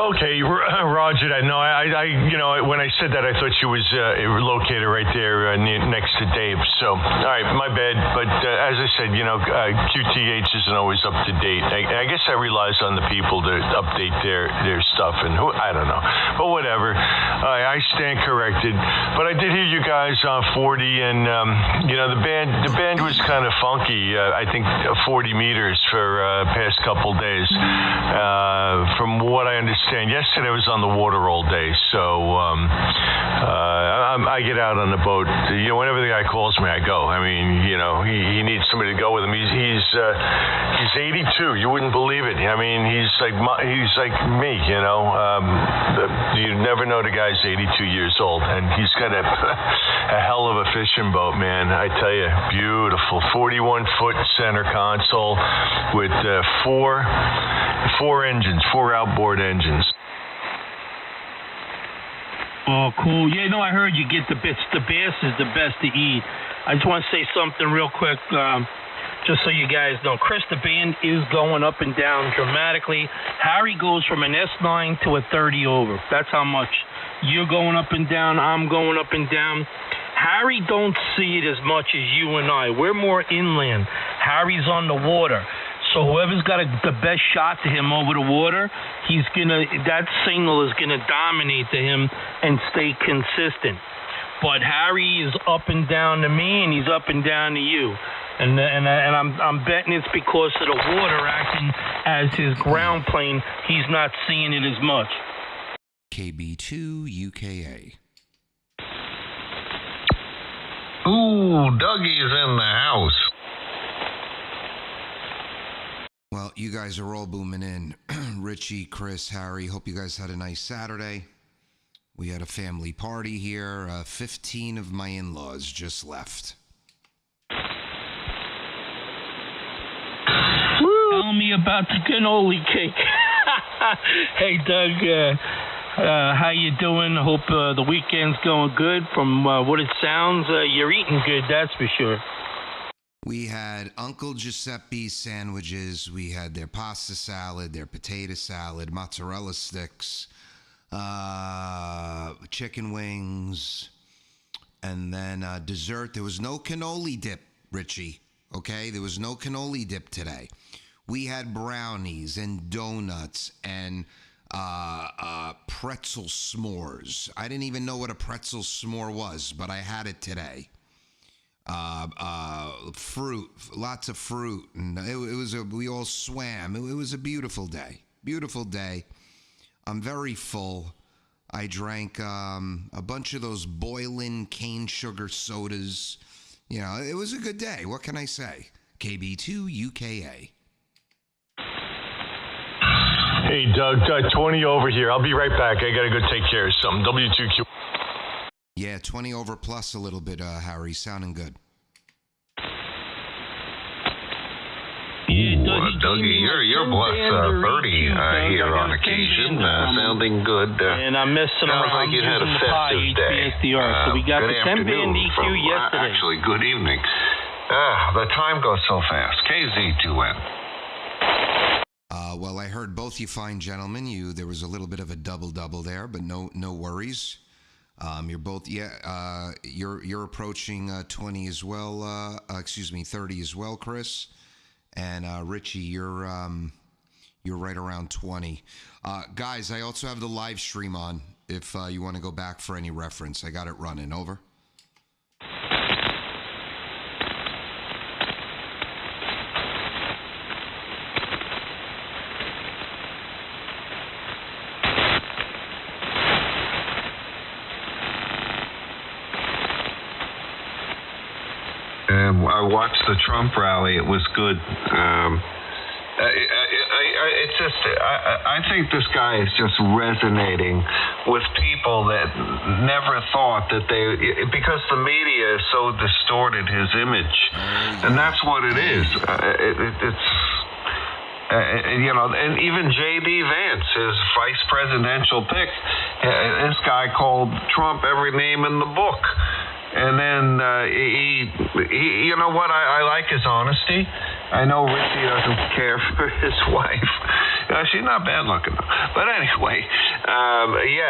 Okay, Roger that. No, when I said that, I thought she was located right there next to Dave. So, all right, my bad. But as I said, QTH isn't always up to date. I guess I relies on the people to update their stuff, and I don't know. But whatever. I stand corrected. But I did hear you guys on 40, and the band was kind of funky. I think 40 meters for past couple days. From what I understand, yesterday I was on the water all day, so I get out on the boat. Whenever the guy calls me, I go. I mean, he needs somebody to go with him. He's 82. You wouldn't believe it. I mean, he's like me. You never know the guy's 82 years old, and he's got a hell of a fishing boat, man. I tell you, beautiful 41-foot center console with four engines, 4 outboard engines. Oh, cool. Yeah, I heard you get the bits. The bass is the best to eat. I just want to say something real quick, just so you guys know. Chris, the band is going up and down dramatically. Harry goes from an S9 to a 30 over. That's how much. You're going up and down. I'm going up and down. Harry don't see it as much as you and I. We're more inland. Harry's on the water. So whoever's got the best shot to him over the water, that signal is gonna dominate to him and stay consistent. But Harry is up and down to me, and he's up and down to you, and I'm betting it's because of the water acting as his ground plane. He's not seeing it as much. KB2 UKA. Ooh, Dougie's in the house. Well, you guys are all booming in. Richie, Chris, Harry, hope you guys had a nice Saturday. We had a family party here. 15 of my in-laws just left. Tell me about the cannoli cake. Hey, Doug, how you doing? Hope the weekend's going good. From what it sounds, you're eating good, that's for sure. We had Uncle Giuseppe's sandwiches. We had their pasta salad, their potato salad, mozzarella sticks, chicken wings, and then dessert. There was no cannoli dip, Richie, okay? There was no cannoli dip today. We had brownies and donuts and pretzel s'mores. I didn't even know what a pretzel s'more was, but I had it today. Fruit, lots of fruit, and we all swam. It was a beautiful day. I'm very full. I drank a bunch of those boiling cane sugar sodas. It was a good day. What can I say? KB2 UKA. Hey, Doug, 20 over here. I'll be right back. I got to go take care of something. W2Q. Yeah, 20 over plus a little bit, Harry. Sounding good. Dougie, you're plus 30 here on occasion. Sounding good. And I'm messing around. Sounds like you had a festive day. So we got the 10-band EQ yesterday. Actually, good evening. The time goes so fast. KZ2N. Well, I heard both you fine gentlemen. There was a little bit of a double there, but no worries. You're both, you're approaching 20 as well. 30 as well, Chris. And Richie, you're right around 20. Guys, I also have the live stream on if you want to go back for any reference. I got it running. Over. I watched the Trump rally. It was good. It's just, I think this guy is just resonating with people that never thought that because the media has so distorted his image. And that's what it is. It's, and even J.D. Vance, his vice presidential pick, this guy called Trump every name in the book. And then he you know what? I like his honesty. I know Richie doesn't care for his wife. She's not bad looking, though. But anyway, he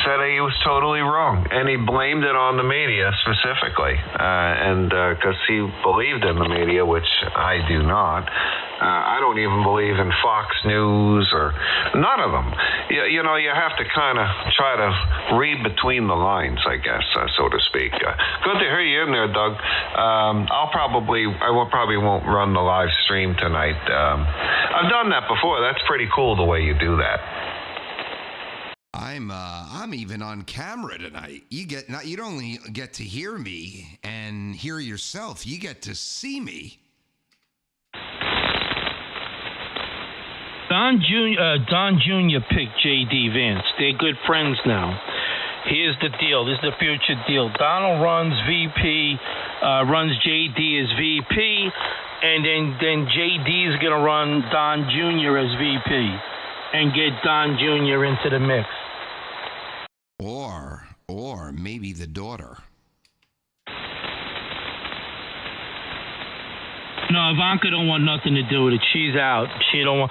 said he was totally wrong, and he blamed it on the media specifically, and because he believed in the media, which I do not. I don't even believe in Fox News or none of them. You know, you have to kind of try to read between the lines, I guess, so to speak. Good to hear you in there, Doug. I probably won't run the live stream tonight. I've done that before. That's pretty cool the way you do that. I'm even on camera tonight. You don't only get to hear me and hear yourself. You get to see me. Don Jr. picked J.D. Vance. They're good friends now. Here's the deal. This is the future deal. Donald runs VP, runs J.D. as VP, and then J.D. is going to run Don Jr. as VP and get Don Jr. into the mix. Or maybe the daughter. No, Ivanka don't want nothing to do with it. She's out. She don't want.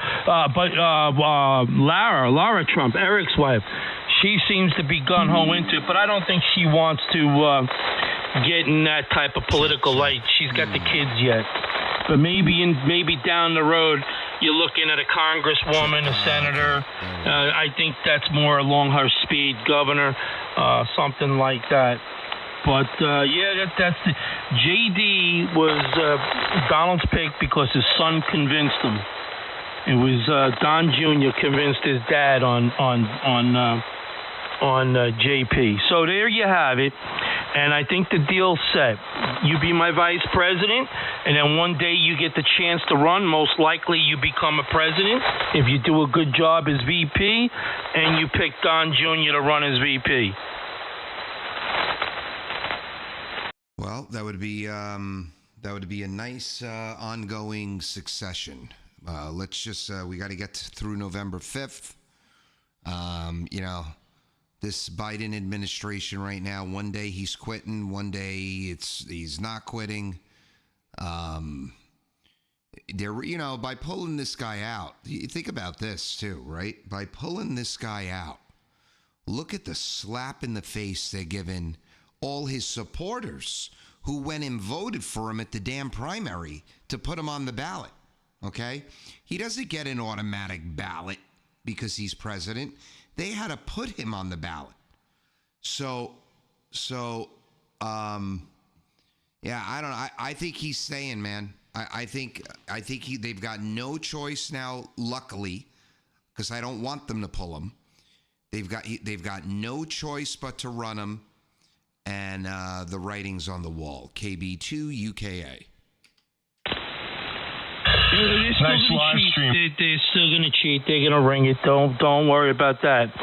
But Lara Trump, Eric's wife, she seems to be gun-ho into it, but I don't think she wants to get in that type of political light. She's got the kids yet. But maybe down the road, you're looking at a congresswoman, a senator. I think that's more along her speed, governor, something like that. But, that's the... J.D. was Donald's pick because his son convinced him. It was Don Jr. convinced his dad on JP. So there you have it. And I think the deal's set. You be my vice president, and then one day you get the chance to run. Most likely you become a president if you do a good job as VP, and you pick Don Jr. to run as VP. Well, that would be a nice ongoing succession. Let's just we got to get through November 5th. This Biden administration right now, one day he's quitting, one day he's not quitting. By pulling this guy out, you think about this too, right? By pulling this guy out, look at the slap in the face they're giving all his supporters who went and voted for him at the damn primary to put him on the ballot, okay? He doesn't get an automatic ballot because he's president. They had to put him on the ballot. I don't know. I think he's staying, man. I think they've got no choice now, luckily, because I don't want them to pull him. They've got no choice but to run him. And the writing's on the wall. KB2 UKA. Nice live stream. They're still going to cheat. They're going to ring it. Don't worry about that.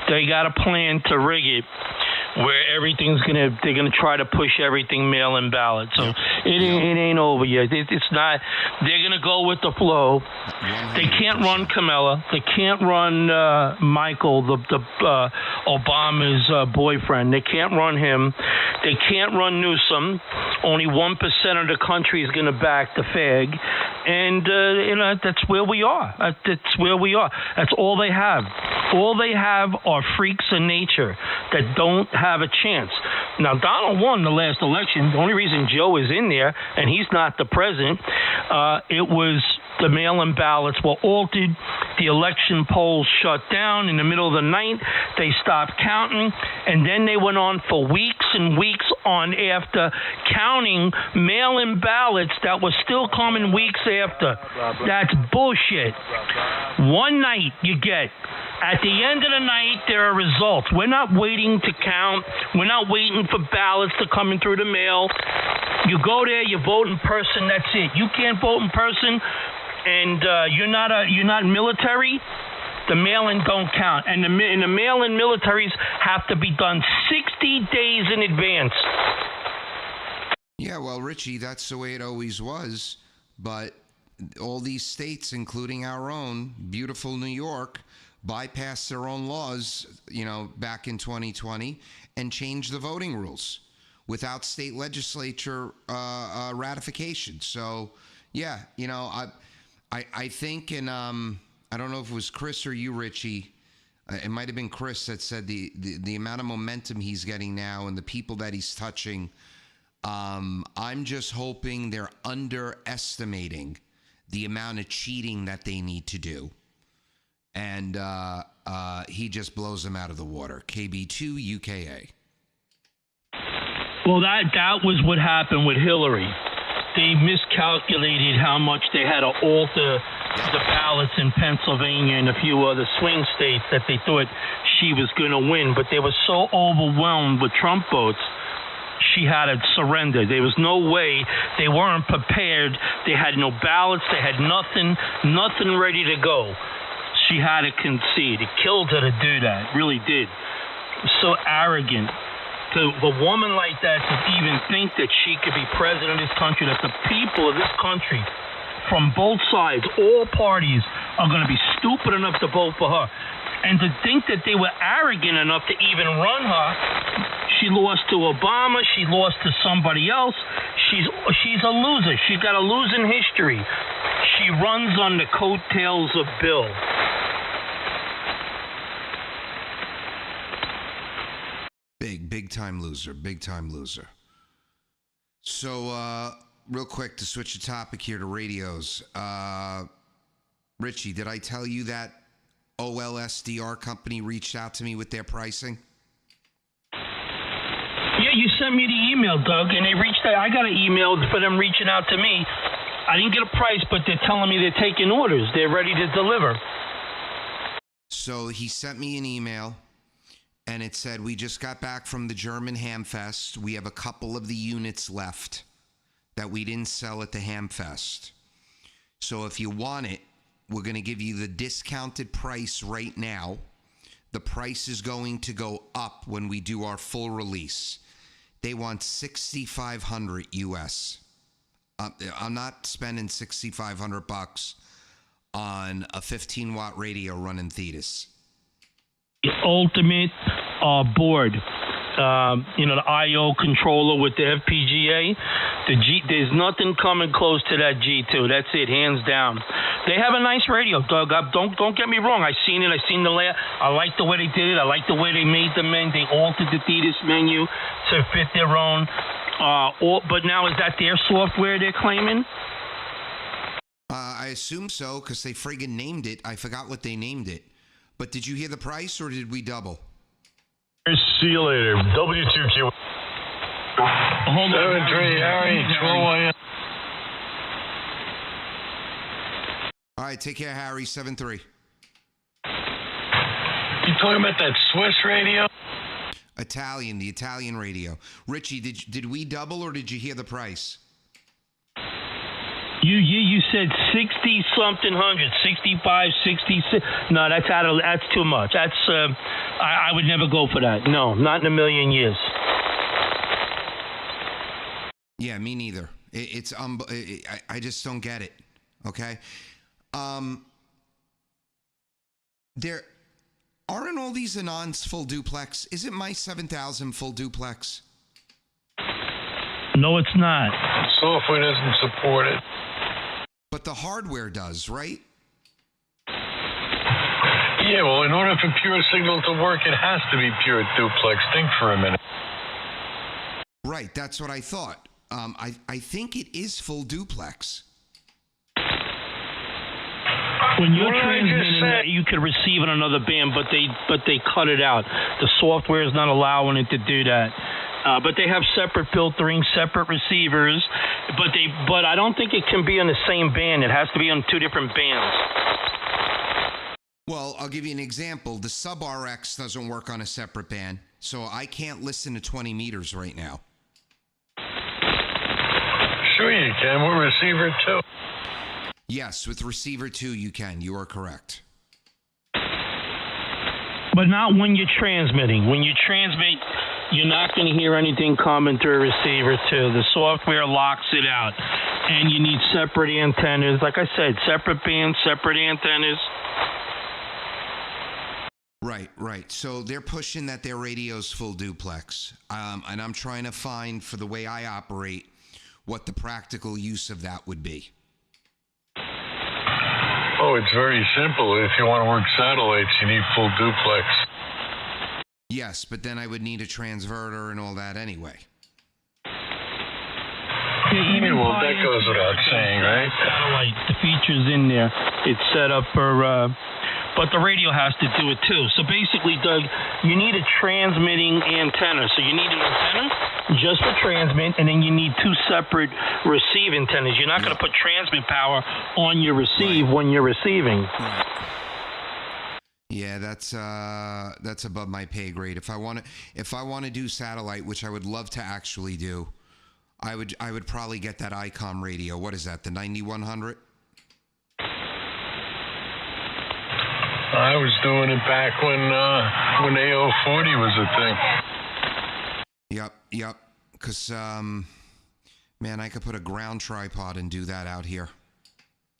They got a plan to rig it where they're gonna try to push everything mail-in ballot. So it ain't over yet. It's not. They're gonna go with the flow. 100%. They can't run Kamala. They can't run Michael, the Obama's boyfriend. They can't run him. They can't run Newsom. Only 1% of the country is gonna back the fag, and that's where we are. That's where we are. That's all they have. All they have are freaks of nature that don't have a chance. Now, Donald won the last election. The only reason Joe is in there and he's not the president, it was the mail-in ballots were altered. The election polls shut down in the middle of the night. They stopped counting, and then they went on for weeks and weeks on after counting mail-in ballots that were still coming weeks after. That's bullshit. One night you get. At the end of the night, there are results. We're not waiting to count. We're not waiting for ballots to come in through the mail. You go there, you vote in person, that's it. You can't vote in person, and you're not military. The mail-in don't count. And the mail-in militaries have to be done 60 days in advance. Yeah, well, Richie, that's the way it always was. But all these states, including our own, beautiful New York, bypassed their own laws, back in 2020 and changed the voting rules without state legislature ratification. So, Yeah, I think, and I don't know if it was Chris or you, Richie. It might have been Chris that said the amount of momentum he's getting now and the people that he's touching. I'm just hoping they're underestimating the amount of cheating that they need to do. And he just blows them out of the water. KB2 UKA. Well, that was what happened with Hillary. They miscalculated how much they had to alter the ballots in Pennsylvania and a few other swing states that they thought she was going to win. But they were so overwhelmed with Trump votes, she had to surrender. There was no way. They weren't prepared. They had no ballots. They had nothing ready to go. She had to concede. It killed her to do that. It really did. So arrogant. To a woman like that to even think that she could be president of this country, that the people of this country from both sides, all parties, are going to be stupid enough to vote for her. And to think that they were arrogant enough to even run her. She lost to Obama. She lost to somebody else. She's a loser. She's got a losing history. She runs on the coattails of Bill. Big time loser. So, real quick, to switch the topic here to radios. Richie, did I tell you that OLSDR company reached out to me with their pricing? Yeah, you sent me the email, Doug, and they reached out. I got an email for them reaching out to me. I didn't get a price, but they're telling me they're taking orders. They're ready to deliver. So he sent me an email. And it said, we just got back from the German Hamfest. We have a couple of the units left that we didn't sell at the Hamfest. So if you want it, we're going to give you the discounted price right now. The price is going to go up when we do our full release. They want $6,500 US. I'm not spending $6,500 on a 15-watt radio running Thetis. The ultimate board, the I/O controller with the FPGA. There's nothing coming close to that G2. That's it, hands down. They have a nice radio, Doug. Don't get me wrong. I seen it. I seen the layout. I like the way they did it. I like the way they made the menu. They altered the Thetis menu to fit their own. But now is that their software they're claiming? I assume so, because they friggin' named it. I forgot what they named it. But did you hear the price, or did we double? See you later. W2Q. Hold on. 7-3, Harry, 12 All right, take care, Harry. 7-3. You talking about that Swiss radio? The Italian radio. Richie, did we double, or did you hear the price? You said 60-something hundred, 65, 66. No, that's too much. That's I would never go for that. No, not in a million years. Yeah, me neither. I just don't get it. Okay, there aren't all these Anons full duplex. Is it my 7000 full duplex? No, it's not. Software doesn't support it. But the hardware does, right? Yeah, well, in order for pure signal to work, it has to be pure duplex. Think for a minute. Right, that's what I thought. I think it is full duplex. When you're transmitting, you could receive in another band, but they cut it out. The software is not allowing it to do that. But they have separate filtering, separate receivers. But I don't think it can be on the same band. It has to be on two different bands. Well, I'll give you an example. The Sub RX doesn't work on a separate band, so I can't listen to 20 meters right now. Sure you can. We're receiver too. Yes, with receiver 2 you can. You are correct. But not when you're transmitting. When you transmit, you're not going to hear anything coming through a receiver 2. The software locks it out. And you need separate antennas. Like I said, separate bands, separate antennas. Right. So they're pushing that their radio's full duplex. And I'm trying to find, for the way I operate, what the practical use of that would be. Oh, it's very simple. If you want to work satellites, you need full duplex. Yes, but then I would need a transverter and all that anyway. Even Well, that goes without saying, right? Satellite, the features in there, it's set up for, but the radio has to do it too. So basically, Doug, you need a transmitting antenna. So you need an antenna just for transmit, and then you need two separate receive antennas. You're not going to put transmit power on your receive when you're receiving. Right. Yeah, that's above my pay grade. If I want to do satellite, which I would love to actually do, I would probably get that ICOM radio. What is that? The 9100? I was doing it back when AO40 was a thing. Yep. Because man, I could put a ground tripod and do that out here.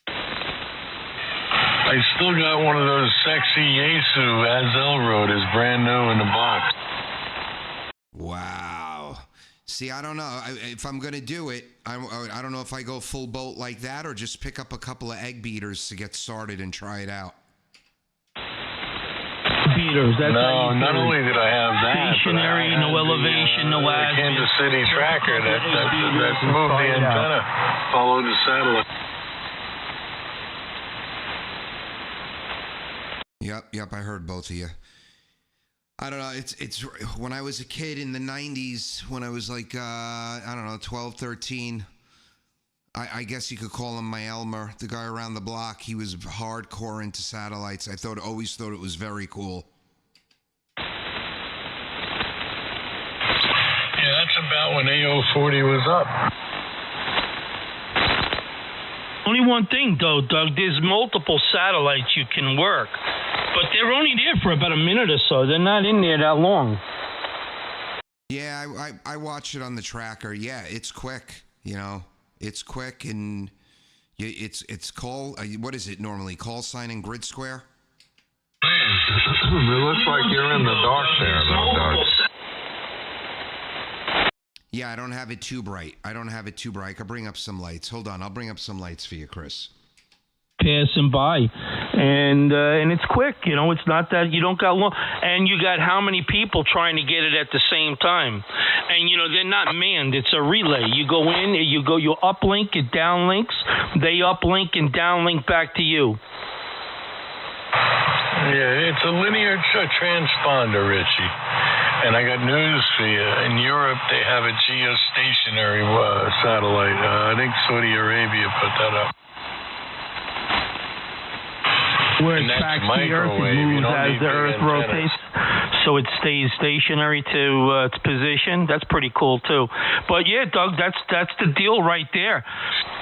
I still got one of those sexy Yaesu Azel rotors, brand new in the box. Wow. See, I don't know. If I'm going to do it, I don't know if I go full boat like that or just pick up a couple of egg beaters to get started and try it out. Beaters. That's No, not only did I have that, stationary, but I no had elevation, no the azimuth. Kansas City tracker that moved the antenna, followed the satellite. Yep, I heard both of you. I don't know, it's when I was a kid in the 90s, when I was like, 12, 13, I guess you could call him my Elmer, the guy around the block. He was hardcore into satellites. I always thought it was very cool. Yeah, that's about when AO40 was up. Only one thing, though, Doug, there's multiple satellites you can work, but they're only there for about a minute or so. They're not in there that long. Yeah, I watch it on the tracker. Yeah, it's quick, It's quick, and it's call. What is it normally? Call sign and grid square? It looks like you're in the dark there, though, Doug. Yeah, I don't have it too bright. I could bring up some lights. Hold on, I'll bring up some lights for you, Chris. Passing by, and it's quick. It's not that you don't got long, and you got how many people trying to get it at the same time, and they're not manned. It's a relay. You go in, you uplink, it downlinks. They uplink and downlink back to you. Yeah, it's a linear transponder, Richie. And I got news for you. In Europe, they have a geostationary satellite. I think Saudi Arabia put that up. Where it tracks the Earth, it moves as the Earth rotates, so it stays stationary to its position. That's pretty cool too. But yeah, Doug, that's the deal right there.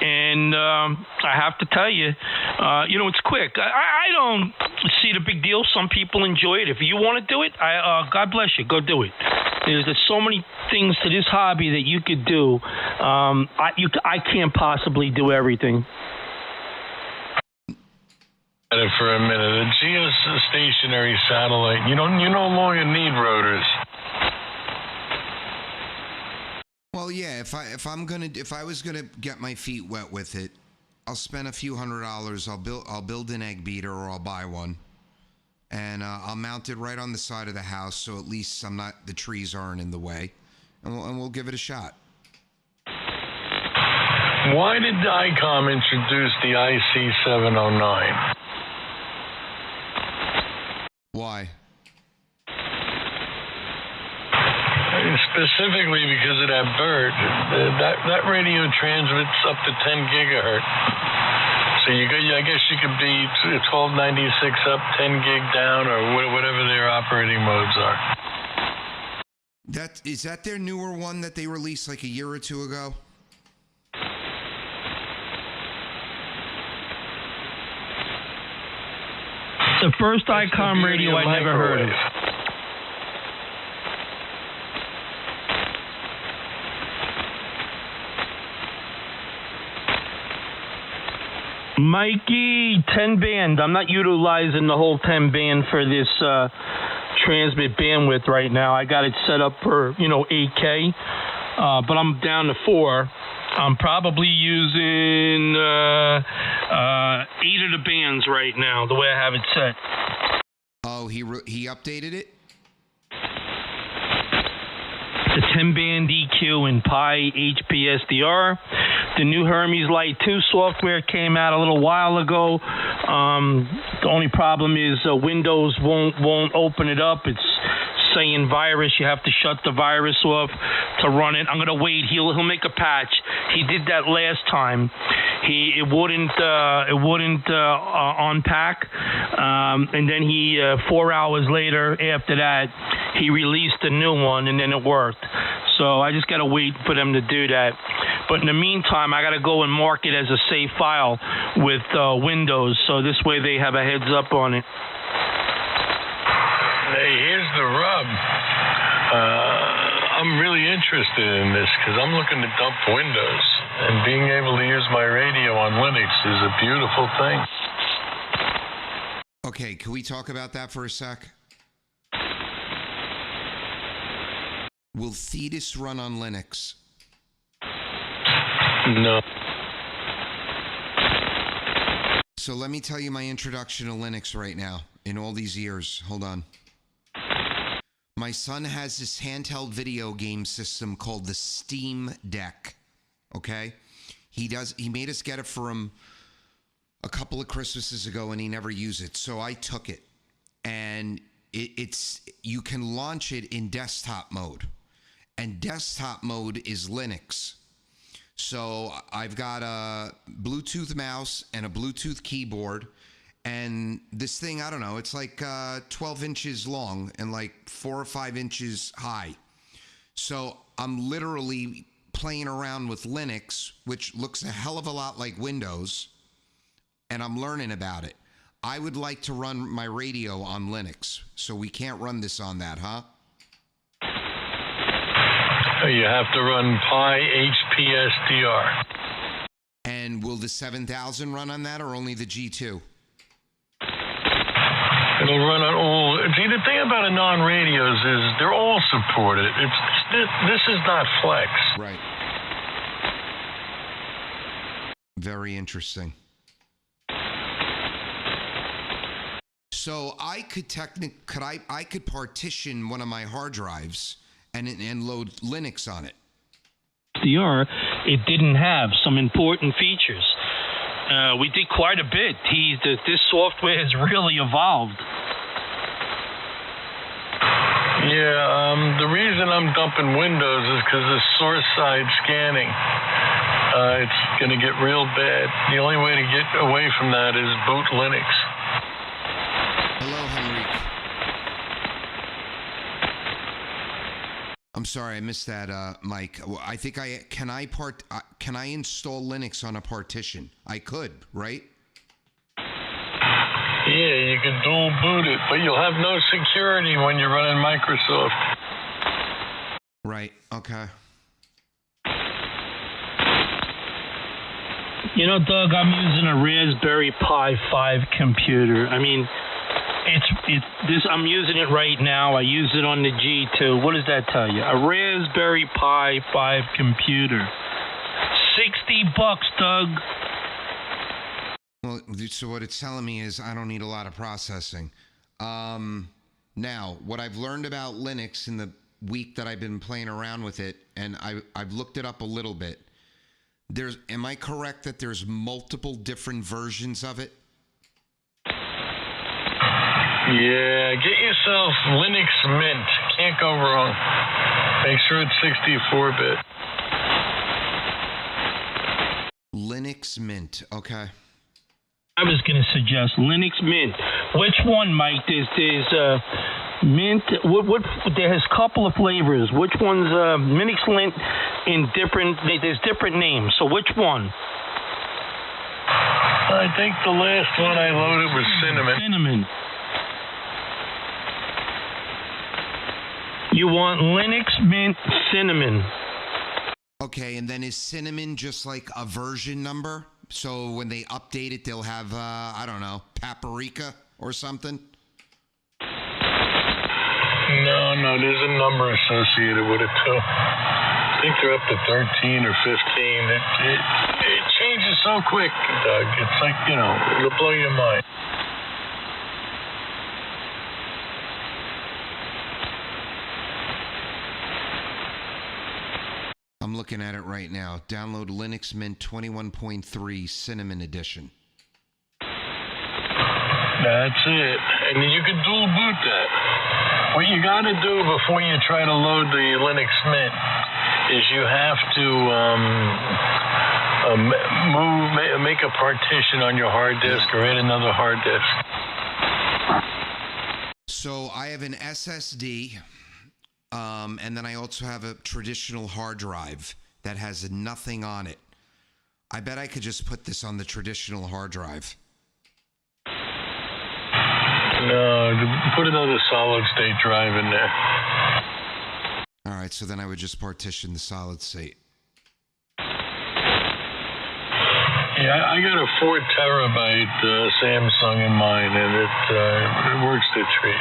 And I have to tell you, it's quick. I don't see the big deal. Some people enjoy it. If you want to do it, God bless you. Go do it. There's so many things to this hobby that you could do. I can't possibly do everything. For a minute, a geostationary satellite, you no longer need rotors. Well, yeah, if I was gonna get my feet wet with it, I'll spend a few $100s. I'll build an egg beater, or I'll buy one, and I'll mount it right on the side of the house, so at least the trees aren't in the way, and we'll give it a shot. Why did ICOM introduce the IC709? Why? Specifically because of that bird. That radio transmits up to 10 gigahertz. So I guess you could be 1296 up, 10 gig down, or whatever their operating modes are. Is that their newer one that they released like a year or two ago? The first ICOM radio I never heard of. Mikey, 10 band. I'm not utilizing the whole 10 band for this transmit bandwidth right now. I got it set up for 8K, but I'm down to 4. I'm probably using 8 of the bands right now, the way I have it set. Oh, he updated it? The 10-band EQ in Pi HPSDR. The new Hermes Lite 2 software came out a little while ago. The only problem is Windows won't open it up. It's saying virus. You have to shut the virus off to run it. I'm gonna wait. He'll make a patch. He did that last time. It wouldn't unpack, and then he 4 hours later after that he released a new one, and then it worked. So I just gotta wait for them to do that. But in the meantime, I gotta go and mark it as a save file with Windows, so this way they have a heads up on it. Hey, here's the rub. I'm really interested in this because I'm looking to dump Windows, and being able to use my radio on Linux is a beautiful thing. Okay, can we talk about that for a sec? Will Thetis run on Linux? No. So let me tell you my introduction to Linux right now in all these years. Hold on. My son has this handheld video game system called the Steam Deck. Okay? He made us get it for him a couple of Christmases ago, and he never used it. So I took it. And you can launch it in desktop mode. And desktop mode is Linux. So I've got a Bluetooth mouse and a Bluetooth keyboard. And this thing, I don't know, it's like 12 inches long and like 4 or 5 inches high. So I'm literally playing around with Linux, which looks a hell of a lot like Windows, and I'm learning about it. I would like to run my radio on Linux, so we can't run this on that, huh? You have to run Pi HPSDR. And will the 7000 run on that or only the G2? It'll run on all. See, the thing about a non-radios is they're all supported. This is not Flex. Right. Very interesting. So I could I could partition one of my hard drives and load Linux on it. It didn't have some important features. We did quite a bit. This software has really evolved. Yeah, the reason I'm dumping Windows is because the source side scanning. It's going to get real bad. The only way to get away from that is boot Linux. Hello, Henrique. I'm sorry, I missed that, Mike. I think can I install Linux on a partition? I could, right? Yeah, you can dual boot it, but you'll have no security when you're running Microsoft. Right, okay. You know, Doug, I'm using a Raspberry Pi 5 computer. I mean, I'm using it right now. I use it on the G2. What does that tell you? A Raspberry Pi 5 computer. $60, Doug. Well, so what it's telling me is I don't need a lot of processing. Now, what I've learned about Linux in the week that I've been playing around with it, and I've looked it up a little bit. Am I correct that there's multiple different versions of it? Yeah, get yourself Linux Mint. Can't go wrong. Make sure it's 64-bit. Linux Mint, okay. I was going to suggest Linux Mint. Which one, Mike? There's Mint. What? There's a couple of flavors. Which one's Linux Mint in different? There's different names. So which one? I think the last one I loaded was Cinnamon. Cinnamon. You want Linux Mint Cinnamon. Okay, and then is Cinnamon just like a version number? So when they update it, they'll have, I don't know, Paprika or something? No, there's a number associated with it, too. think they're up to 13 or 15. It changes so quick, Doug. It's like, it'll blow your mind. I'm looking at it right now. Download Linux Mint 21.3 Cinnamon Edition. That's it. And you can dual boot that. What you got to do before you try to load the Linux Mint is you have to make a partition on your hard disk or add another hard disk. So I have an SSD, and then I also have a traditional hard drive that has nothing on it. I bet I could just put this on the traditional hard drive. No, put another solid state drive in there. All right, so then I would just partition the solid state. Yeah, I got a 4 terabyte Samsung in mine, and it works to treat.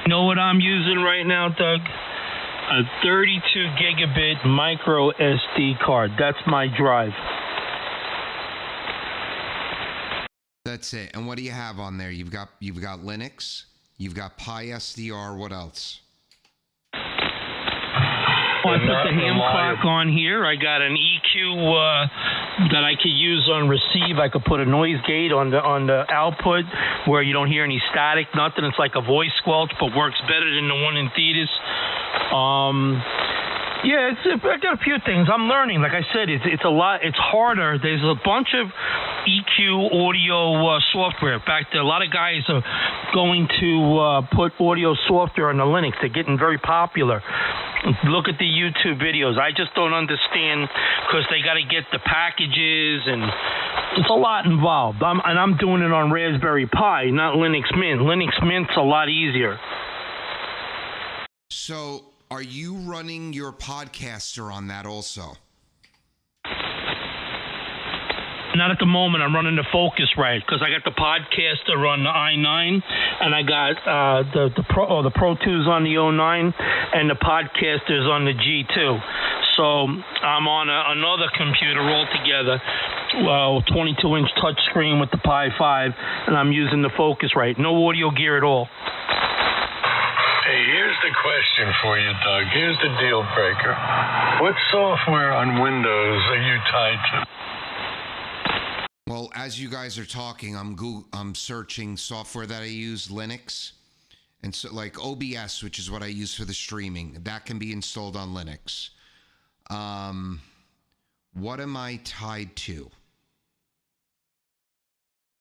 You know what I'm using right now, Doug? A 32 gigabit micro SD card. That's my drive. That's it. And what do you have on there? You've got Linux, you've got PySDR. What else? Well, I put the ham clock on here. I got an EQ that I could use on receive. I could put a noise gate on the output where you don't hear any static, nothing. It's like a voice squelch, but works better than the one in Thetis. Yeah, I got a few things. I'm learning. Like I said, it's a lot. It's harder. There's a bunch of EQ audio software. In fact, a lot of guys are going to put audio software on the Linux. They're getting very popular. Look at the YouTube videos. I just don't understand because they got to get the packages and it's a lot involved. I'm doing it on Raspberry Pi, not Linux Mint. Linux Mint's a lot easier. So, are you running your podcaster on that also? Not at the moment. I'm running the Focusrite because I got the podcaster on the i9, and I got the Pro 2's on the 09, and the podcaster's on the G2. So I'm on another computer altogether, 22-inch touchscreen with the Pi 5, and I'm using the Focusrite. No audio gear at all. Hey, here's the question for you, Doug. Here's the deal breaker. What software on Windows are you tied to? Well, as you guys are talking, I'm searching software that I use, Linux, and so like OBS, which is what I use for the streaming, that can be installed on Linux. What am I tied to?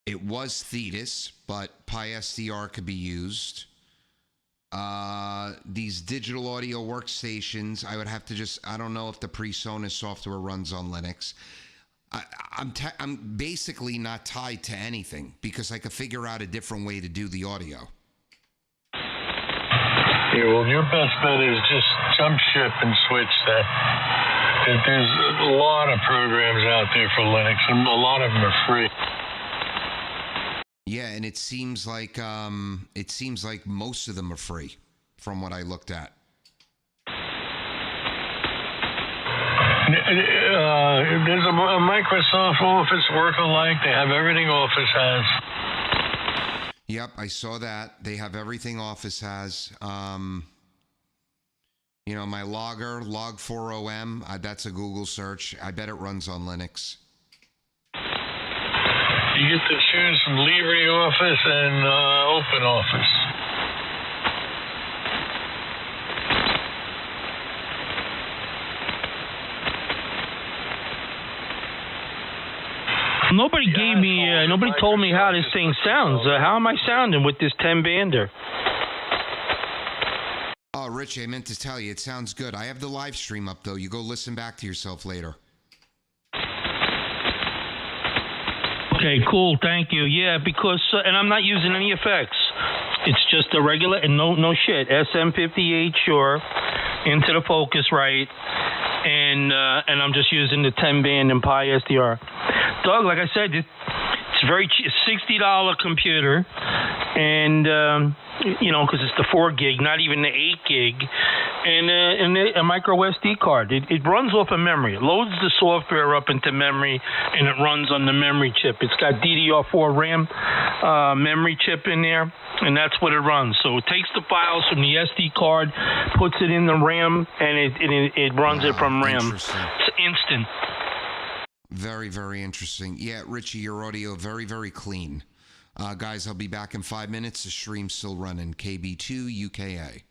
It was Thetis, but PySDR could be used. These digital audio workstations, I would have to I don't know if the PreSonus software runs on Linux. I'm basically not tied to anything because I could figure out a different way to do the audio. Yeah, well, your best bet is just jump ship and switch that. There's a lot of programs out there for Linux, and a lot of them are free. Yeah, and it seems like most of them are free, from what I looked at. There's a Microsoft Office work-alike. They have everything Office has. Yep, I saw that. They have everything Office has. My logger, Log4OM, that's a Google search. I bet it runs on Linux. You get to choose from LibreOffice and OpenOffice. Nobody told me how this thing sounds. How am I sounding with this 10-bander? Oh, Richie, I meant to tell you, it sounds good. I have the live stream up, though. You go listen back to yourself later. Okay, cool. Thank you. Yeah, because and I'm not using any effects. It's just a regular and no shit. SM58 Shure into the Focusrite, and I'm just using the 10-band and Pi SDR. Doug, like I said, it's very cheap, $60 computer, and because it's the 4 gig, not even the 8 gig, and a micro SD card. It runs off of memory. It loads the software up into memory, and it runs on the memory chip. It's got DDR4 RAM memory chip in there, and that's what it runs. So it takes the files from the SD card, puts it in the RAM, and it runs it from RAM. It's instant. Very, very interesting. Yeah, Richie, your audio very, very clean. Guys, I'll be back in 5 minutes. The stream's still running. KB2 UKA.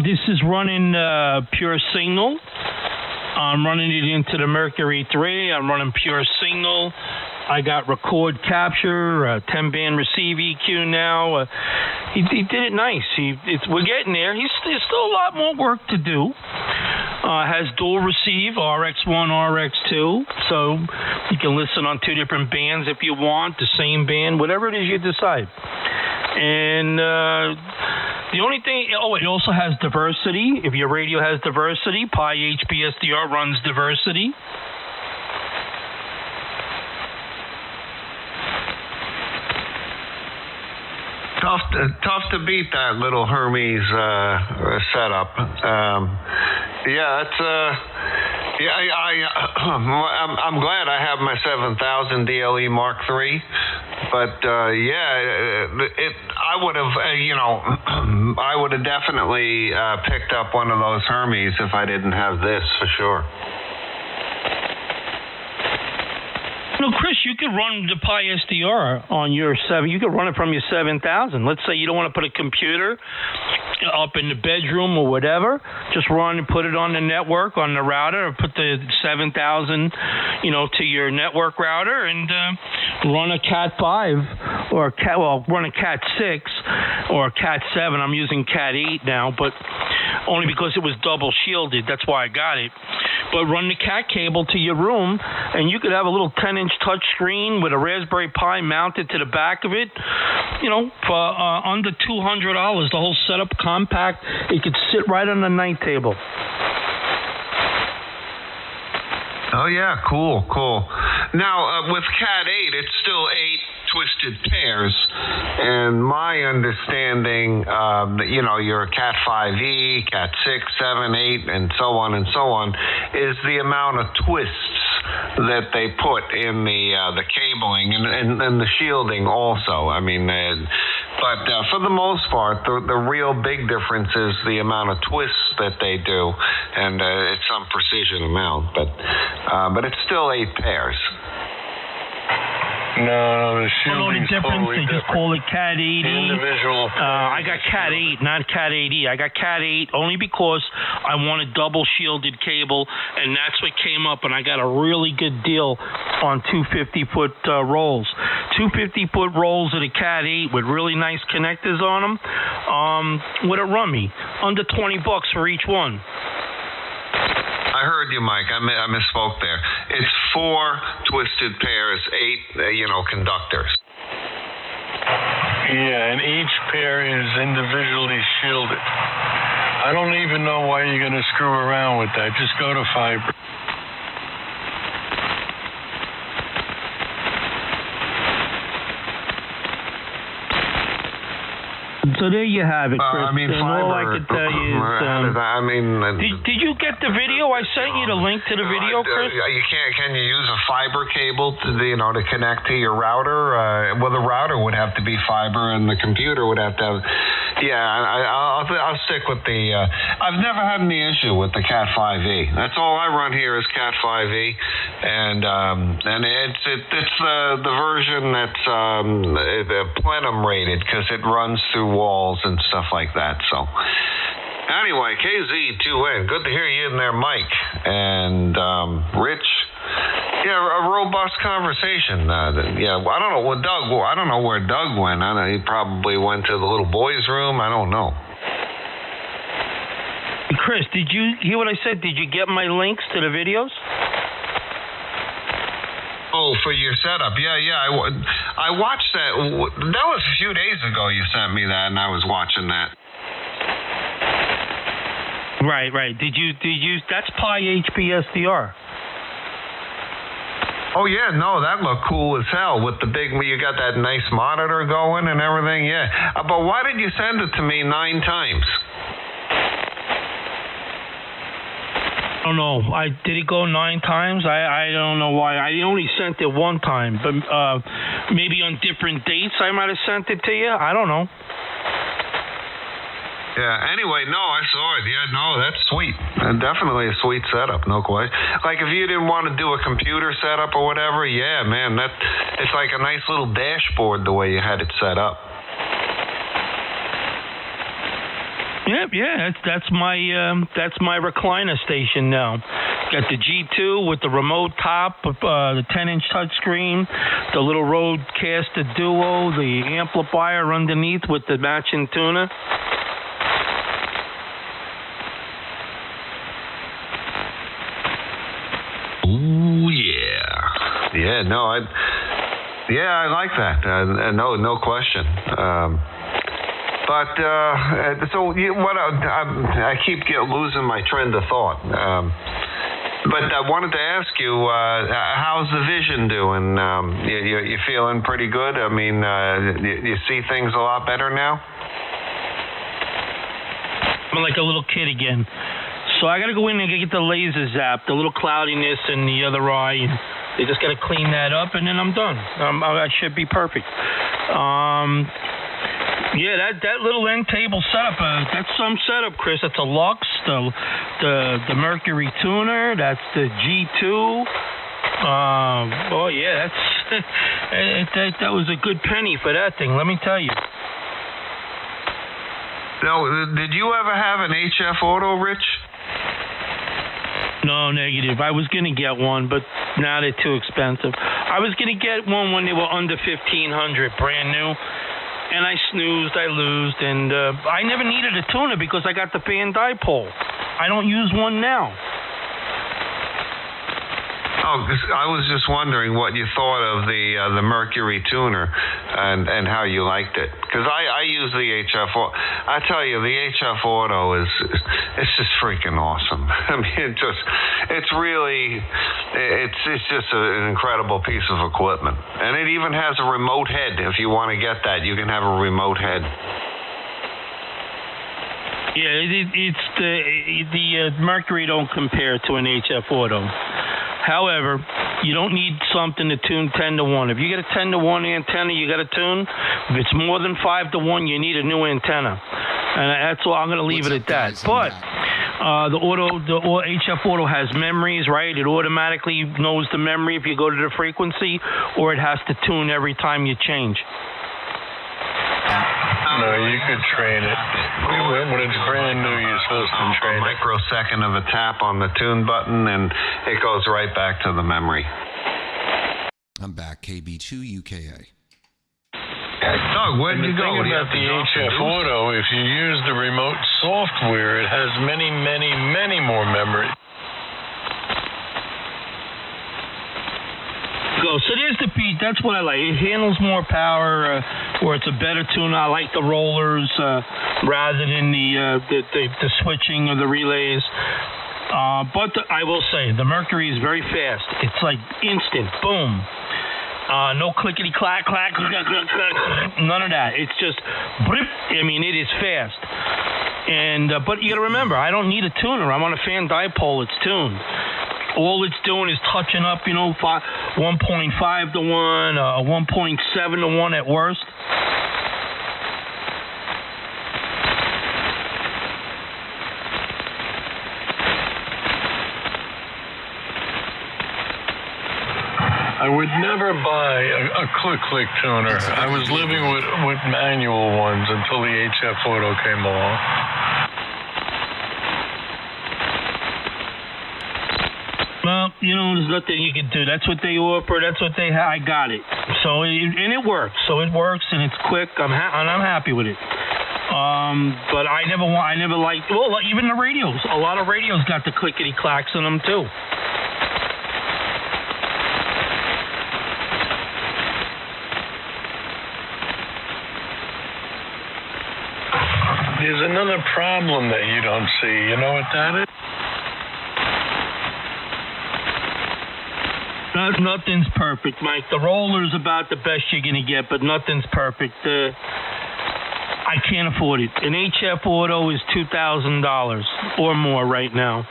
This is running pure signal. I'm running it into the Mercury 3. I'm running pure signal. I got record capture, 10-band receive EQ now. He did it nice. We're getting there. There's still a lot more work to do. Has dual receive, RX1, RX2, so you can listen on 2 different bands if you want, the same band, whatever it is you decide. And the only thing, it also has diversity. If your radio has diversity, Pi HPSDR runs diversity. Tough to beat that little Hermes setup. I'm glad I have my 7000 DLE Mark III, but I would have definitely picked up one of those Hermes if I didn't have this, for sure. No, Chris, you could run the Pi SDR on your 7. You could run it from your 7000. Let's say you don't want to put a computer up in the bedroom or whatever. Just put it on the network, on the router, or put the 7000, to your network router, and run a Cat 5 or run a Cat 6 or a Cat 7. I'm using Cat 8 now, but only because it was double shielded. That's why I got it. But run the Cat cable to your room, and you could have a little 10-inch touch screen with a Raspberry Pi mounted to the back of it, for under $200. The whole setup compact. It could sit right on the night table. Oh, yeah, cool. Now, with Cat 8, it's still 8 twisted pairs, and my understanding, your Cat 5e, Cat 6, 7, 8, and so on, is the amount of twists that they put in the cabling and the shielding also. I mean, but for the most part, the real big difference is the amount of twists that they do, and it's some precision amount, but it's still 8 pairs. No, the The shielding's difference, totally they just different. call it Cat 80. Individual. I got Cat 8, not Cat 80. I got Cat 8 only because I wanted double shielded cable, and that's what came up, and I got a really good deal on 250-foot rolls. 250-foot rolls of the Cat 8 with really nice connectors on them. Would it run me? Under $20 for each one. I heard you, Mike. I misspoke there. It's 4 twisted pairs, 8, conductors. Yeah, and each pair is individually shielded. I don't even know why you're going to screw around with that. Just go to fiber. So there you have it, Chris. Fiber. All I could tell you is, did you get the video? I sent you the link to the video, Chris. Can you use a fiber cable to connect to your router? The router would have to be fiber, and the computer would have to have. Yeah, I'll stick with the. I've never had any issue with the Cat 5e. That's all I run here is Cat 5e, and it's the version that's plenum rated because it runs through walls and stuff like that. So anyway, KZ2N, good to hear you in there, Mike and Rich. Yeah, a robust conversation. I don't know what Doug. I don't know where Doug went. I know he probably went to the little boys' room. I don't know. Chris, did you hear what I said? Did you get my links to the videos? Oh, for your setup. Yeah. I watched that. That was a few days ago you sent me that, and I was watching that. Right. Did you? That's Pi HP SDR. Oh yeah, no, that looked cool as hell with the big. You got that nice monitor going and everything. Yeah, but why did you send it to me 9 times? I don't know. Did it go 9 times? I don't know why. I only sent it 1 time, but maybe on different dates I might have sent it to you. I don't know. Yeah, anyway, no, I saw it. Yeah, no, that's sweet. Definitely a sweet setup, no question. Like if you didn't want to do a computer setup or whatever, yeah, man, it's like a nice little dashboard the way you had it set up. Yeah, that's my recliner station now. Got the G2 with the remote top, the 10-inch touchscreen, the little Rodecaster Duo, the amplifier underneath with the matching tuner. Ooh, yeah. Yeah, no, I like that. No question. But so what? I keep losing my trend of thought. But I wanted to ask you, how's the vision doing? You feeling pretty good? I mean, you see things a lot better now? I'm like a little kid again. So I got to go in and get the laser zap, the little cloudiness in the other eye. And they just got to clean that up, and then I'm done. I should be perfect. Yeah, that little end table setup, that's some setup, Chris. That's a Lux, the Mercury tuner, that's the G2. Oh yeah, that was a good penny for that thing, let me tell you. Now, did you ever have an HF Auto, Rich? No, negative. I was going to get one, but now they're too expensive. I was going to get one when they were under $1,500, brand new. And I snoozed, I loosed, and I never needed a tuner because I got the fan dipole. I don't use one now. Oh, I was just wondering what you thought of the Mercury tuner and how you liked it. Because I use the HF Auto. I tell you, the HF Auto it's just freaking awesome. I mean, it's just an incredible piece of equipment. And it even has a remote head. If you want to get that, you can have a remote head. Yeah, it's the Mercury don't compare to an HF Auto. However, you don't need something to tune 10 to 1. If you get a 10 to 1 antenna, you got to tune. If it's more than 5 to 1, you need a new antenna. And that's all. I'm going to leave it at that. But the HF Auto has memories, right? It automatically knows the memory if you go to the frequency, or it has to tune every time you change. No, you could train it. When it's brand new, you're supposed to train it. A microsecond of a tap on the tune button, and it goes right back to the memory. I'm back, KB2 UKA. Doug, where'd you go? The thing about the HF Auto, if you use the remote software, it has many, many, many more memory. So there's the beat. That's what I like. It handles more power, or it's a better tuner. I like the rollers rather than the switching or the relays. But I will say the Mercury is very fast. It's like instant, boom. No clickety clack, none of that. It's just, I mean, it is fast. And but you got to remember, I don't need a tuner. I'm on a fan dipole. It's tuned. All it's doing is touching up, 1.5 to 1, 1.7 to 1 at worst. I would never buy a click tuner. I was living with manual ones until the HF Auto came along. Well, there's nothing you can do. That's what they offer. That's what they I got it. So, and it works. So it works, and it's quick. I'm happy with it. But I never liked, even the radios. A lot of radios got the clickety clacks in them too. There's another problem that you don't see. You know what that is? Nothing's perfect, Mike. The roller's about the best you're going to get, but nothing's perfect. I can't afford it. An HF Auto is $2,000 or more right now.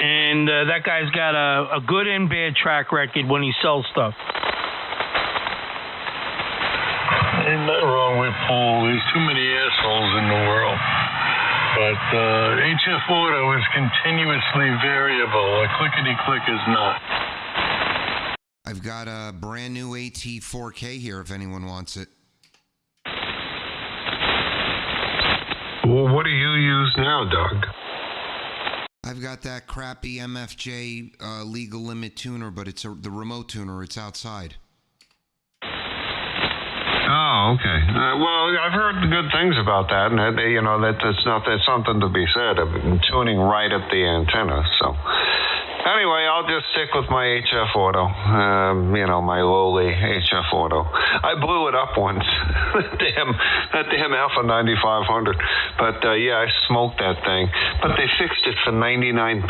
And that guy's got a good and bad track record when he sells stuff. Ain't nothing wrong with Paul. There's too many assholes in the world. But HF Auto is continuously variable. A clickety-click is not. I've got a brand new AT4K here if anyone wants it. Well, what do you use now, Doug? I've got that crappy MFJ legal limit tuner, but it's the remote tuner. It's outside. Oh, okay. Well, I've heard good things about that, and that's something to be said. I've been tuning right at the antenna, so. Anyway, I'll just stick with my HF Auto, my lowly HF Auto. I blew it up once, that damn Alpha 9500. But I smoked that thing. But they fixed it for $99,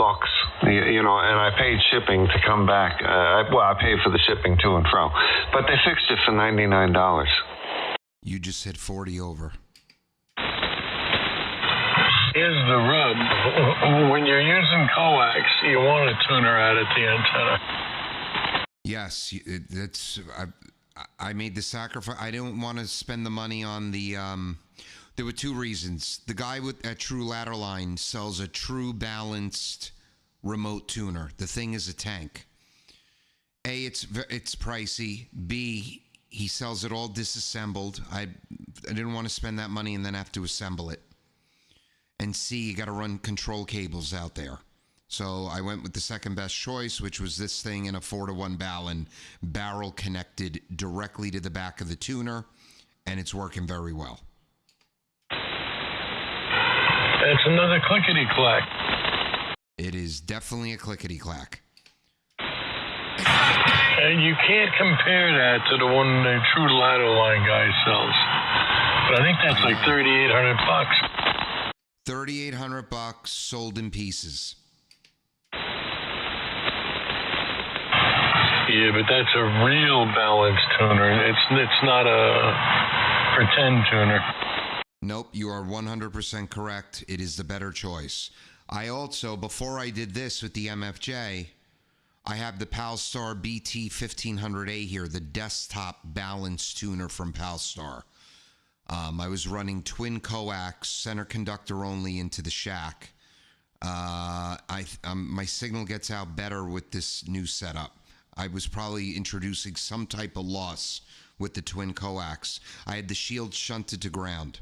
and I paid shipping to come back. I paid for the shipping to and fro, but they fixed it for $99. You just hit 40 over. Here's the rub. When you're using coax, you want a tuner out at the antenna. Yes, I made the sacrifice. I didn't want to spend the money on the. There were two reasons. The guy at True Ladderline sells a true balanced remote tuner. The thing is a tank. A, it's pricey. B, he sells it all disassembled. I didn't want to spend that money and then have to assemble it. And C, you got to run control cables out there. So I went with the second best choice, which was this thing in a 4-to-1 barrel connected directly to the back of the tuner, and it's working very well. It's another clickety-clack. It is definitely a clickety-clack. And you can't compare that to the one the True Ladderline guy sells. But I think that's like $3,800. $3,800 sold in pieces. Yeah, but that's a real balanced tuner. It's not a pretend tuner. Nope, you are 100% correct. It is the better choice. I also, before I did this with the MFJ, I have the Palstar BT 1500A here, the desktop balanced tuner from Palstar. I was running twin coax, center conductor only into the shack. My signal gets out better with this new setup. I was probably introducing some type of loss with the twin coax. I had the shield shunted to ground.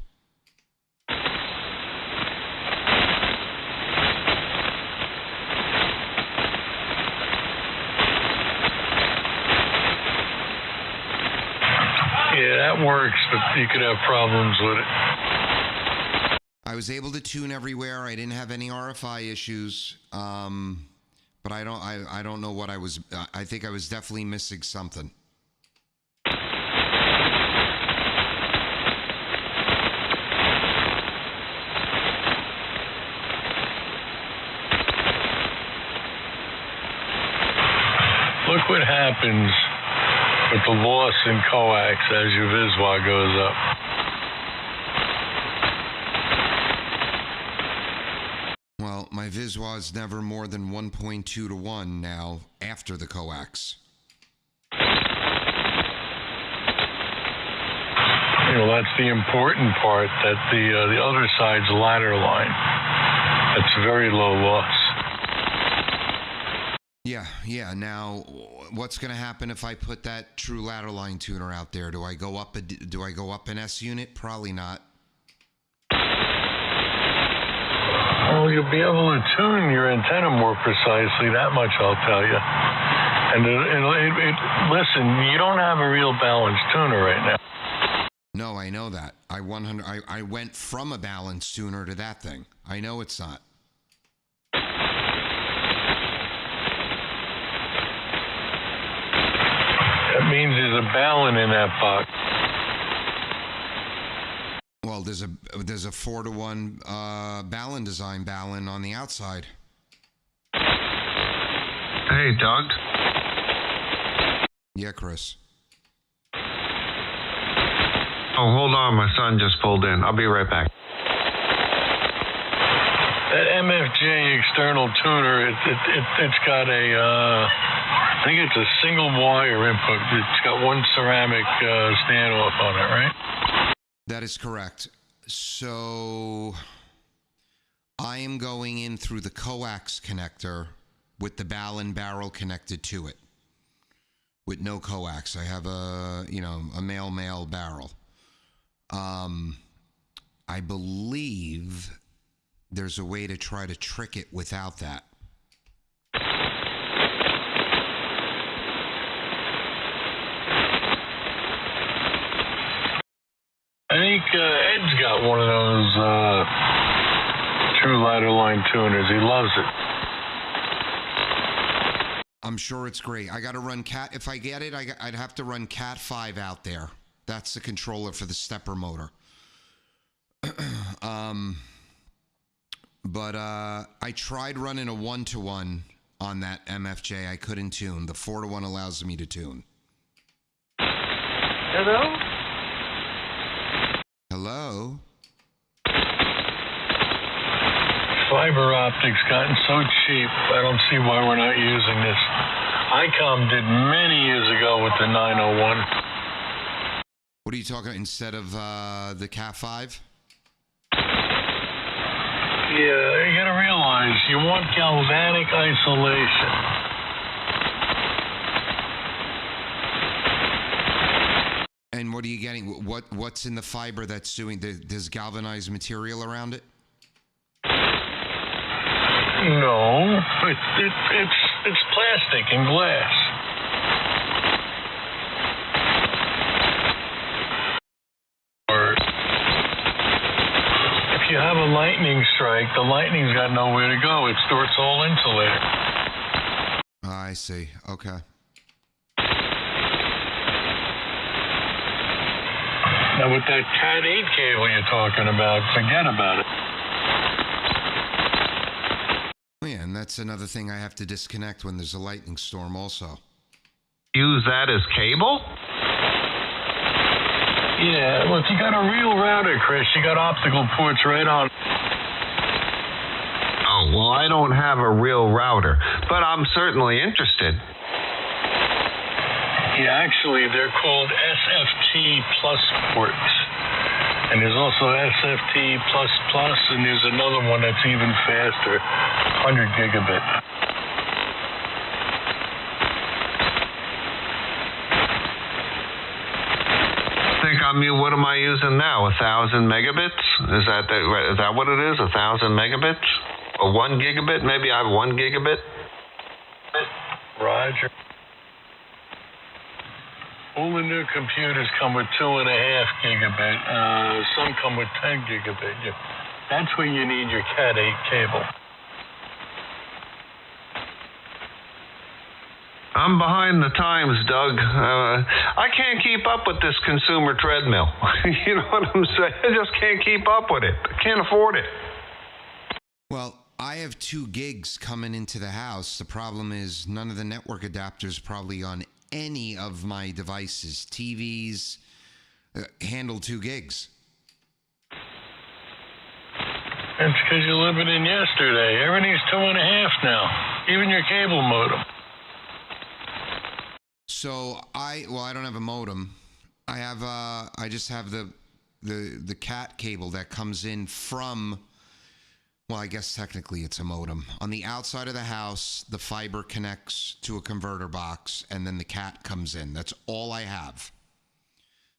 Yeah, that works, but you could have problems with it. I was able to tune everywhere. I didn't have any RFI issues, but I don't know what I was. I think I was definitely missing something. Look what happens with the loss in coax as your VISWA goes up. Well, my VISWA is never more than 1.2 to 1 now after the coax. That's the important part, that the other side's ladder line. That's very low loss. Yeah. Now, what's going to happen if I put that True Ladderline tuner out there? Do I go up an S unit? Probably not. Well, you'll be able to tune your antenna more precisely. That much I'll tell you. And listen, you don't have a real balanced tuner right now. No, I know that. I went from a balanced tuner to that thing. I know it's not. That means there's a balun in that box. Well, Well, there's a 4-to-1 Balun design Balun on the outside. Hey, Doug. Yeah, Chris. Oh, hold on. My son just pulled in. I'll be right back. That MFJ external tuner, it's got a, I think it's a single wire input. It's got one ceramic standoff on it, right? That is correct. So I am going in through the coax connector with the Balun barrel connected to it. With no coax. I have a male barrel. I believe there's a way to try to trick it without that. I think Ed's got one of those true ladder line tuners. He loves it. I'm sure it's great. I got to run Cat. If I get it, I'd have to run Cat 5 out there. That's the controller for the stepper motor. But I tried running a 1-to-1 on that MFJ. I couldn't tune. The 4-to-1 allows me to tune. Hello? Hello? Fiber optics gotten so cheap, I don't see why we're not using this. ICOM did many years ago with the 901. What are you talking about instead of the Cat 5? Yeah, you gotta realize you want galvanic isolation. And what are you getting? What's in the fiber that's doing? There's galvanized material around it? No, it's plastic and glass. Or if you have a lightning strike, the lightning's got nowhere to go. It's all insulated. I see. Okay. Now with that Cat 8 cable you're talking about, forget about it. Yeah, and that's another thing I have to disconnect when there's a lightning storm also. Use that as cable? Yeah, well, if you got a real router, Chris, you got optical ports right on. Oh, well, I don't have a real router, but I'm certainly interested. Yeah, actually, they're called SFT plus ports. And there's also SFT plus plus, and there's another one that's even faster, 100 gigabit. What am I using now? 1,000 megabits? Is that what it is? 1,000 megabits? Or 1 gigabit? Maybe I have 1 gigabit? Roger. All the new computers come with 2.5 gigabit. Some come with 10 gigabit. That's where you need your Cat 8 cable. I'm behind the times, Doug. I can't keep up with this consumer treadmill. You know what I'm saying? I just can't keep up with it. I can't afford it. Well, I have 2 gigs coming into the house. The problem is none of the network adapters probably on any of my devices, TVs, handle 2 gigs. That's because you're living in yesterday. Everything's 2.5 now. Even your cable modem. So I don't have a modem. I just have the Cat cable that comes in from, well, I guess technically it's a modem. On the outside of the house, the fiber connects to a converter box, and then the Cat comes in. That's all I have.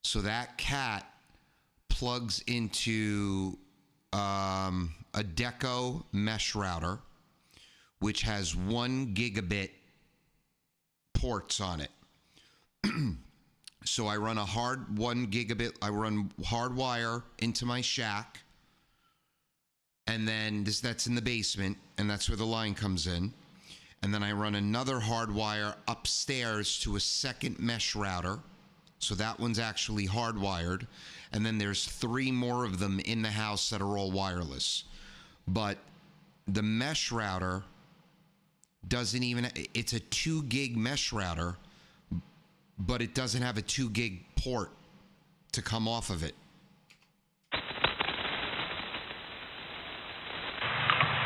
So that Cat plugs into a Deco mesh router, which has 1 gigabit ports on it. So I run a hard 1 gigabit, I run hard wire into my shack, and then that's in the basement, and that's where the line comes in. And then I run another hard wire upstairs to a second mesh router. So that one's actually hardwired. And then there's 3 more of them in the house that are all wireless. But the mesh router doesn't even, it's a 2 gig mesh router, but it doesn't have a 2 gig port to come off of it.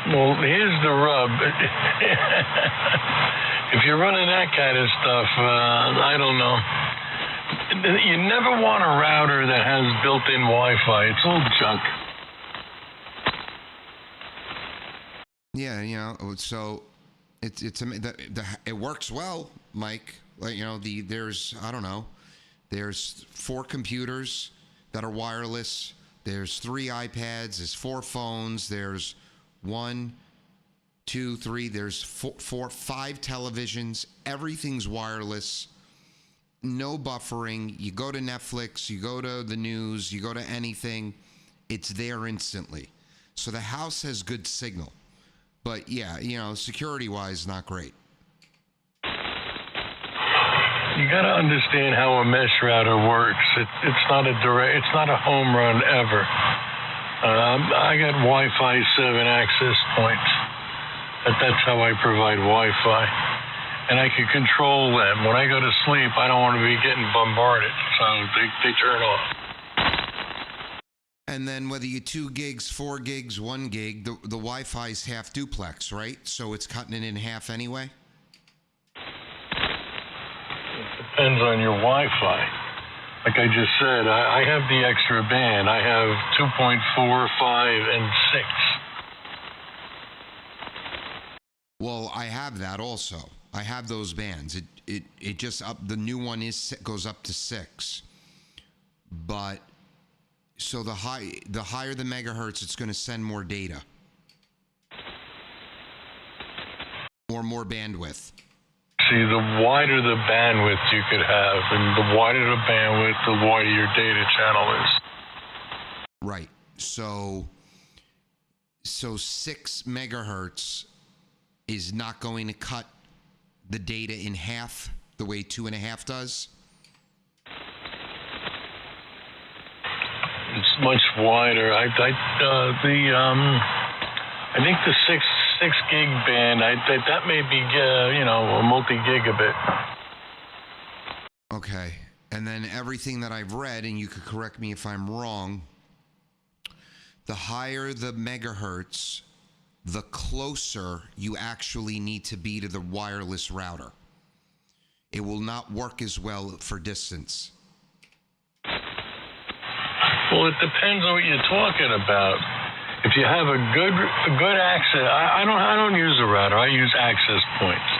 Well, here's the rub. If you're running that kind of stuff, I don't know. You never want a router that has built-in Wi-Fi. It's all junk. Yeah, so it works well, Mike. Like, there's 4 computers that are wireless. There's 3 iPads. There's 4 phones. There's 1, 2, 3. There's 5 televisions. Everything's wireless. No buffering. You go to Netflix, you go to the news, you go to anything, it's there instantly. So the house has good signal. But yeah, security-wise, not great. You got to understand how a mesh router works. It's not a home run ever. I got Wi-Fi 7 access points. That's how I provide Wi-Fi. And I can control them. When I go to sleep, I don't want to be getting bombarded, so they turn off. And then whether you 2 gigs, 4 gigs, 1 gig, the Wi-Fi is half duplex, right? So it's cutting it in half anyway? It depends on your Wi-Fi. Like I just said, I have the extra band. I have 2.4, 5, and 6. Well, I have that also. I have those bands. It just the new one goes up to 6. But so the higher the megahertz, it's going to send more data. Or more bandwidth. See, the wider the bandwidth you could have, and the wider the bandwidth, the wider your data channel is. Right. So 6 megahertz is not going to cut the data in half the way 2.5 does? It's much wider. I think the 6 gig band, that may be a multi-gigabit. Okay. And then everything that I've read, and you could correct me if I'm wrong, the higher the megahertz, the closer you actually need to be to the wireless router. It will not work as well for distance. Well, it depends on what you're talking about. If you have a good access, I don't use a router. I use access points.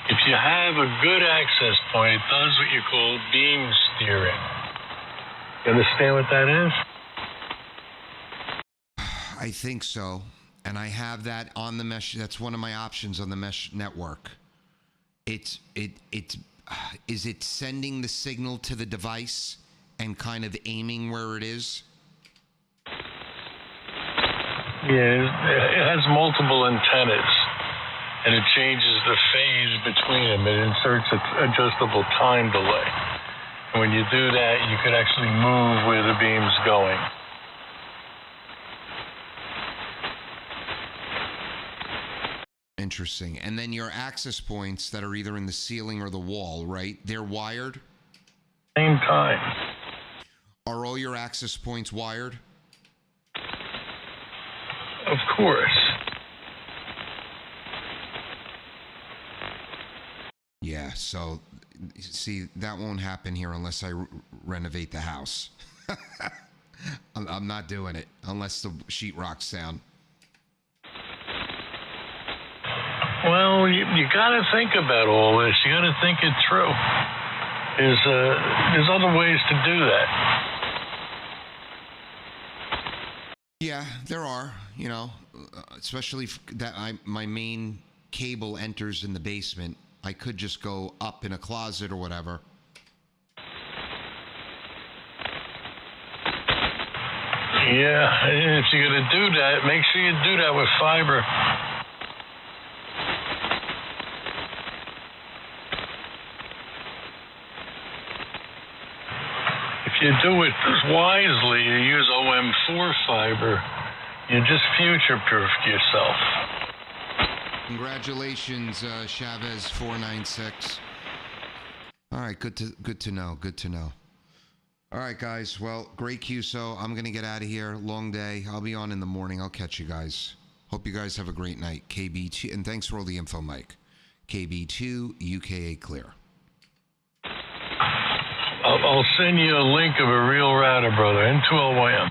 If you have a good access point, it does what you call beam steering. You understand what that is? I think so. And I have that on the mesh. That's one of my options on the mesh network. Is it sending the signal to the device and kind of aiming where it is? Yeah, it has multiple antennas, and it changes the phase between them. It inserts an adjustable time delay. And when you do that, you could actually move where the beam's going. Interesting. And then your access points that are either in the ceiling or the wall, right? They're wired? Same time. Are all your access points wired? Of course. Yeah, so, see, that won't happen here unless I renovate the house. I'm not doing it unless the sheetrock's down. Well, you got to think about all this. You got to think it through. There's other ways to do that. Yeah, there are. Especially that my main cable enters in the basement. I could just go up in a closet or whatever. Yeah, if you're going to do that, make sure you do that with fiber. you do it wisely, you use OM4 fiber, you just future-proof yourself. Congratulations, Chavez 496. All right, good to know. Good to know. All right, guys. Well, great QSO. I'm gonna get out of here. Long day. I'll be on in the morning. I'll catch you guys. Hope you guys have a great night. KB2, and thanks for all the info, Mike. KB2 UKA clear. I'll send you a link of a real router, brother. N2LYM.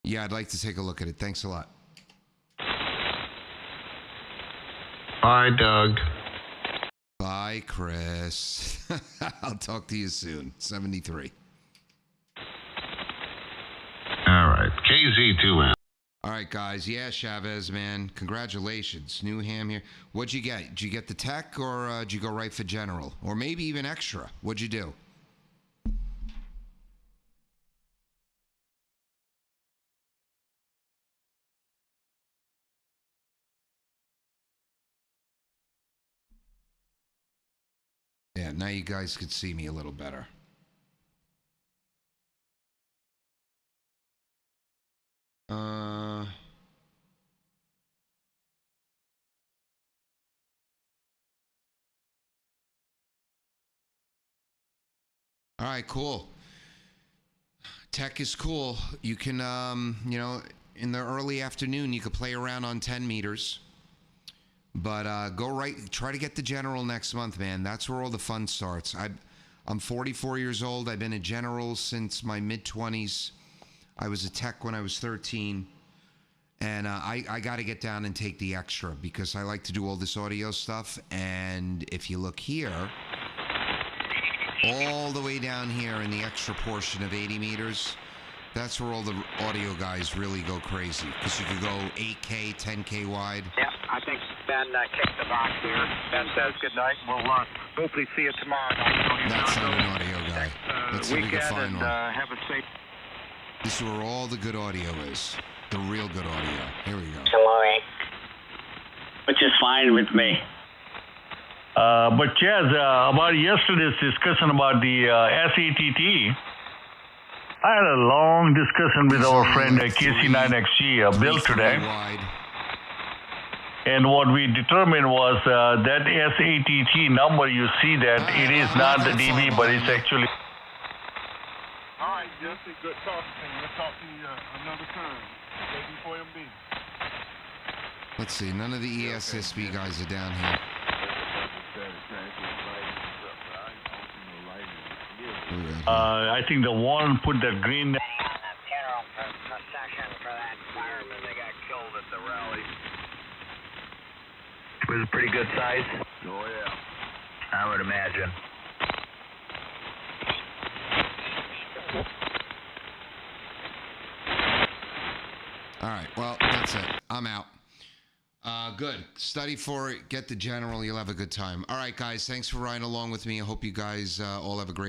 Yeah, I'd like to take a look at it. Thanks a lot. Bye, Doug. Bye, Chris. I'll talk to you soon. 73. All right. KZ2M. All right, guys. Yeah, Chavez, man. Congratulations. New ham here. What'd you get? Did you get the tech or did you go right for general? Or maybe even extra? What'd you do? Yeah, now you guys could see me a little better. All right, cool. Tech is cool. You can, in the early afternoon, you could play around on 10 meters. But go right, try to get the general next month, man. That's where all the fun starts. I'm 44 years old. I've been a general since my mid-20s. I was a tech when I was 13. And I got to get down and take the extra because I like to do all this audio stuff. And if you look here, all the way down here in the extra portion of 80 meters, that's where all the audio guys really go crazy because you could go 8K, 10K wide. Yeah, I think Ben kicked the box here. Ben says good night. We'll hopefully see you tomorrow night. That's not an audio guy. Let's see if we can find one. Have a safe. This is where all the good audio is. The real good audio. Here we go. Which is fine with me. But Chaz, about yesterday's discussion about the SATT, I had a long discussion with our friend KC9XG, Bill, today. And what we determined was that SATT number, you see that it is not the DB, but it's actually... All right, Jesse, good talking to you. We'll talk to you another time. KB4MB. Let's see, none of the ESSB guys are down here. I think the one put that green... Funeral procession for that fireman that got killed at the rally. It was a pretty good size. Oh, yeah. I would imagine. All right, well, that's it. I'm out. Good. Study for it. Get the general. You'll have a good time. All right, guys. Thanks for riding along with me. I hope you guys all have a great